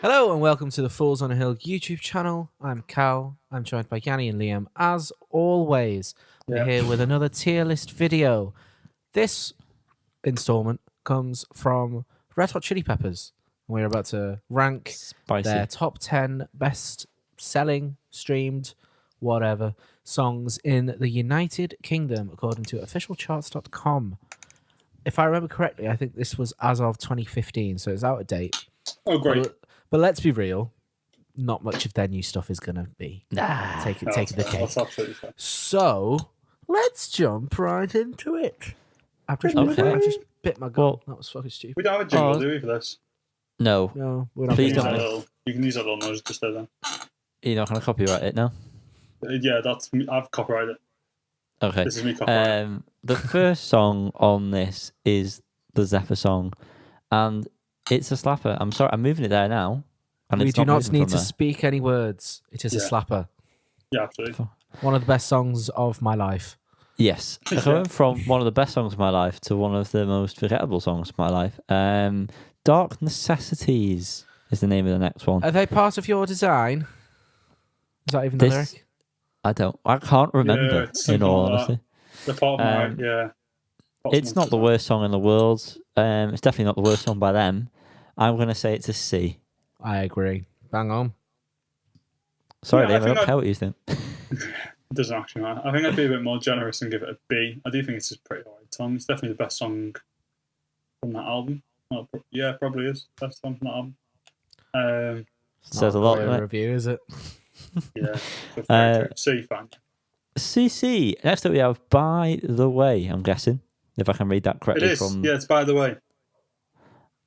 Hello and welcome to the Fools on a Hill YouTube channel. I'm Cal. I'm joined by Yanni and Liam. As always, we're here with another tier list video. This installment comes from Red Hot Chilli Peppers. We're about to rank their top 10 best selling, streamed, whatever, songs in the United Kingdom according to officialcharts.com. If I remember correctly, I think this was as of 2015, so it's out of date. Oh, great. But let's be real, not much of their new stuff is going to be taking the cake. That's absolutely fair. So let's jump right into it. I've just bit my gum. That was fucking stupid. We don't have a jingle, do we, for this? No. We're not. Please don't. You can use that little noise just there then. You're not going to copyright it now? Yeah, that's me. I've copyrighted it. Okay. This is me copyrighted. The first song on this is the Zephyr song, and it's a slapper. I'm sorry, I'm moving it there now. And We it's do not moving need from to there. speak any words. It is a slapper. Yeah, absolutely. One of the best songs of my life. Yes. I went from one of the best songs of my life to one of the most forgettable songs of my life. Dark Necessities is the name of the next one. Are they part of your design? Is that even the lyric? I can't remember, in all honesty. The part of my, It's not the worst song in the world. It's definitely not the worst song by them. I'm going to say it's a C. I agree. Bang on. Sorry, Yeah, Liam, I don't care what you think. It doesn't actually matter. I think I'd be a bit more generous and give it a B. I do think it's a pretty alright song. It's definitely the best song from that album. Well, yeah, probably is. Best song from that album. Says a lot, doesn't it? Review, is it? Yeah. C, fine. CC. Next up we have By the Way, I'm guessing, if I can read that correctly. It is. Yeah, it's By the Way.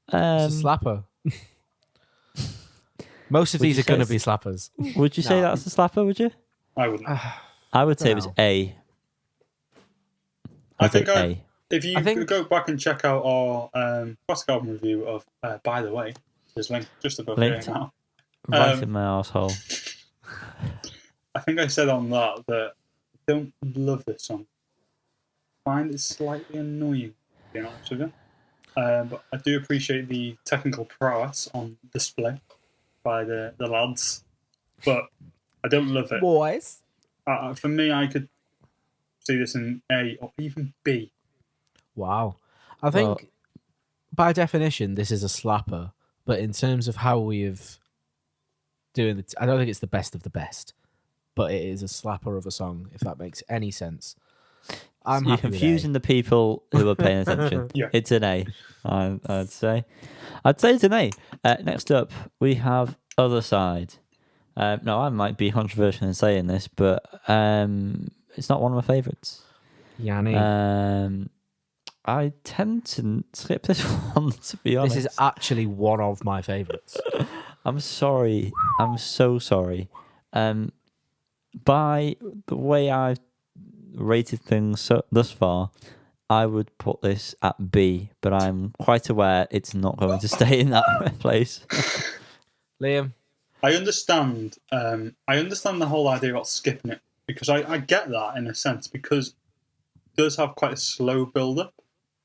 It's a slapper. Most of these are going to be slappers. Would you say that's a slapper, would you? I wouldn't. I would say it was A. If you go back and check out our classic album review of By the Way, there's a link just above here now. Right in my arsehole. I think I said on that I don't love this song. I find it slightly annoying, to be honest with you. But I do appreciate the technical prowess on display by the lads. But I don't love it. Boys. For me, I could see this in A or even B. Wow. I think, by definition, this is a slapper. But in terms of how we've doing it, I don't think it's the best of the best. But it is a slapper of a song, if that makes any sense. You're confusing the people who are paying attention. Yeah. It's an A, I'd say. I'd say it's an A. Next up, we have Other Side. Now, I might be controversial in saying this, but it's not one of my favourites. Yanni. I tend to skip this one, to be honest. This is actually one of my favourites. I'm sorry. I'm so sorry. By the way I've rated things thus far, I would put this at B, but I'm quite aware it's not going to stay in that place. Liam? I understand the whole idea about skipping it, because I get that in a sense, because it does have quite a slow build-up,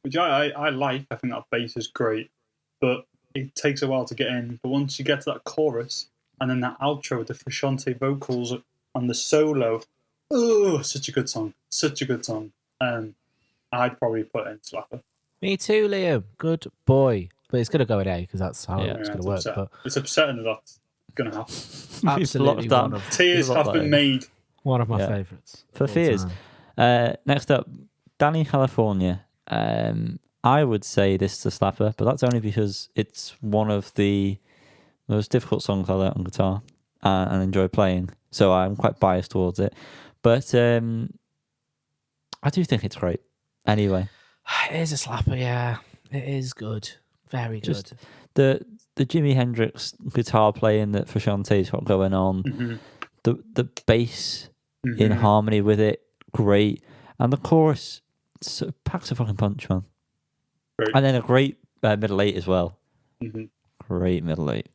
which I like. I think that bass is great, but it takes a while to get in. But once you get to that chorus, and then that outro with the Frusciante vocals and the solo, oh, such a good song. Such a good song. I'd probably put it in slapper. Me too, Liam. Good boy. But it's going to go in A, because that's how it's going to work. But it's upsetting that that's going to happen. Absolutely. Tears have been made. One of my favourites. For Fears. Next up, Danny California. I would say this is a slapper, but that's only because it's one of the most difficult songs I learnt on guitar and enjoy playing. So I'm quite biased towards it. But I do think it's great. Anyway. It is a slapper, yeah. It is good. Very good. Just the Jimi Hendrix guitar playing that Frusciante's got going on. Mm-hmm. The bass in harmony with it, great. And the chorus packs a fucking punch, man. Great. And then a great middle eight as well. Mm-hmm. Great middle eight.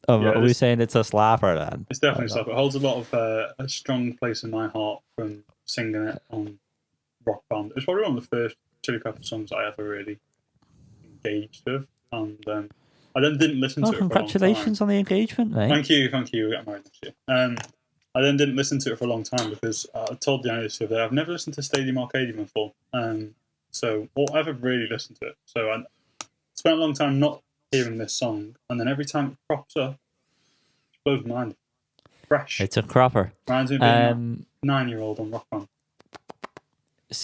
Are we saying it's a slapper then? It's definitely a slapper. It holds a lot of a strong place in my heart from singing it on Rock Band. It's probably one of the first Chili Peppers songs I ever really engaged with. And I then didn't listen to it for a long time. Congratulations on the engagement, mate. Thank you. We're getting married next year. I then didn't listen to it for a long time because I told Yanni this the other day. I've never listened to Stadium Arcadium before, or ever really listened to it. So I spent a long time not hearing this song, and then every time it crops up, it blows my mind. Fresh. It's a cropper. Reminds me of being a 9-year-old on Rock Band.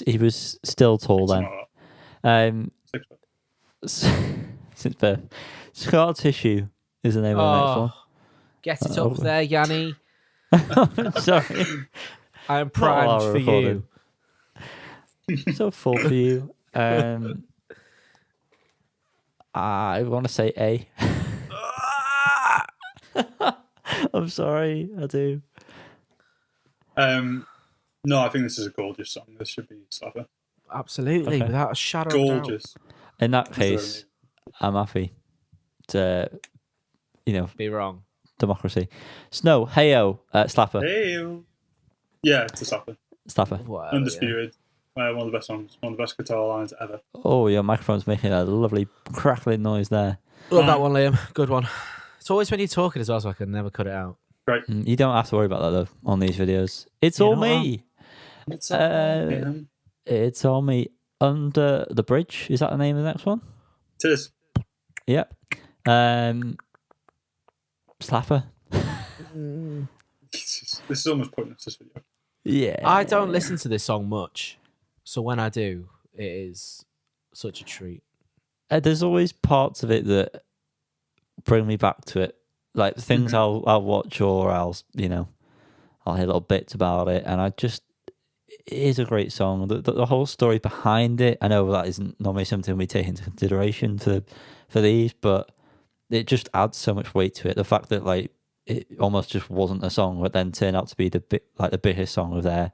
He was still tall then. Like 6 foot. Since birth. Scar Tissue is the name of the next one. Get it up there, Yanni. Sorry. I am primed for you. So full for you. I want to say A. I'm sorry, I do. No, I think this is a gorgeous song. This should be Slapper. Absolutely, without a shadow of doubt. Gorgeous. In that case, I'm happy to, Be wrong. democracy. Snow, Heyo, Slapper. Hey, yeah, it's a Slapper. Slapper. Wow, Undisputed. One of the best songs. One of the best guitar lines ever. Oh, your microphone's making a lovely crackling noise there. Love that one, Liam. Good one. It's always when you're talking as well, so I can never cut it out. Great. You don't have to worry about that though on these videos. It's all me. It's all It's all me. Under the Bridge. Is that the name of the next one? It is. Yep. Slapper. This is almost pointless, this video. Yeah. I don't listen to this song much, so when I do, it is such a treat. There's always parts of it that bring me back to it, like things I'll watch or I'll hear little bits about it, and it is a great song. The whole story behind it, I know that isn't normally something we take into consideration for these, but it just adds so much weight to it. The fact that it almost just wasn't a song, but then turned out to be the biggest song of their,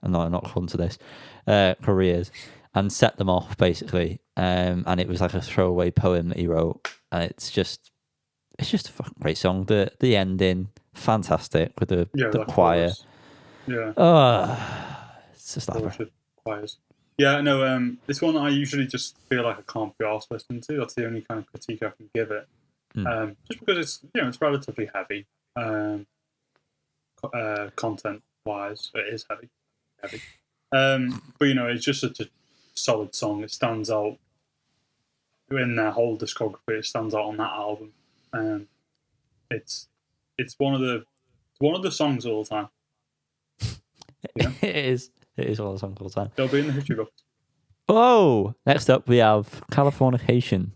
and not according to this, careers, and set them off basically. And it was like a throwaway poem that he wrote, and it's just a fucking great song. The ending, fantastic with the choir. Chorus. Yeah. It's a slapper. Choirs. Yeah, no. It's one that I usually just feel like I can't be arsed listening to. That's the only kind of critique I can give it. Just because it's relatively heavy, content wise, it is heavy. But it's just such a solid song. It stands out in their whole discography. It stands out on that album. It's one of the songs all the time. It is one of the songs all the time. They'll be in the history books. Oh, next up we have Californication.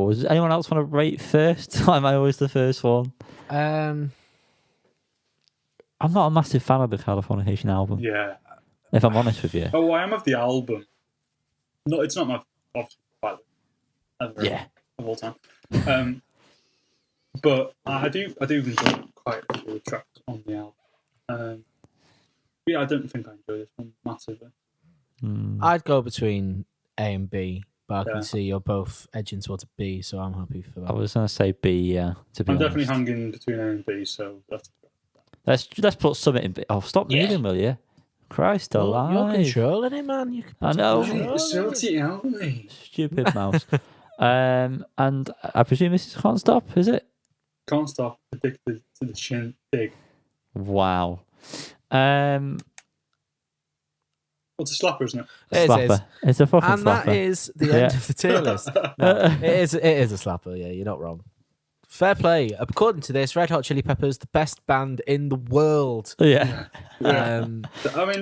Does anyone else want to rate first? Am I always the first one? I'm not a massive fan of the Californication album. Yeah. If I'm honest with you. Oh, I am of the album. No, it's not my favorite ever of all time. But I do enjoy quite a few tracks on the album. Yeah, I don't think I enjoy this one massively. I'd go between A and B, but I can see you're both edging towards a B, so I'm happy for that. I was going to say B, yeah. To be I'm honest. definitely hanging between A and B, so that's. Let's put something in B. Oh, stop moving, will you? Christ alive! You're controlling it, man. You can I know. Stupid mouse. And I presume this is Can't Stop, is it? Can't Stop. Addicted to the Shin Dig. Wow. What's a slapper, isn't it? Slapper. It's a fucking and slapper. that is the end of the tier list. No, it is a slapper. Yeah, you're not wrong. Fair play. According to this, Red Hot Chili Peppers, the best band in the world. Yeah. I mean,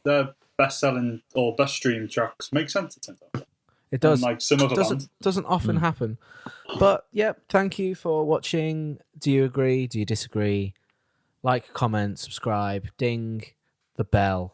their best-selling or best-streamed tracks make sense. It does. Like some other bands. Doesn't often happen. But thank you for watching. Do you agree? Do you disagree? Like, comment, subscribe, ding the bell.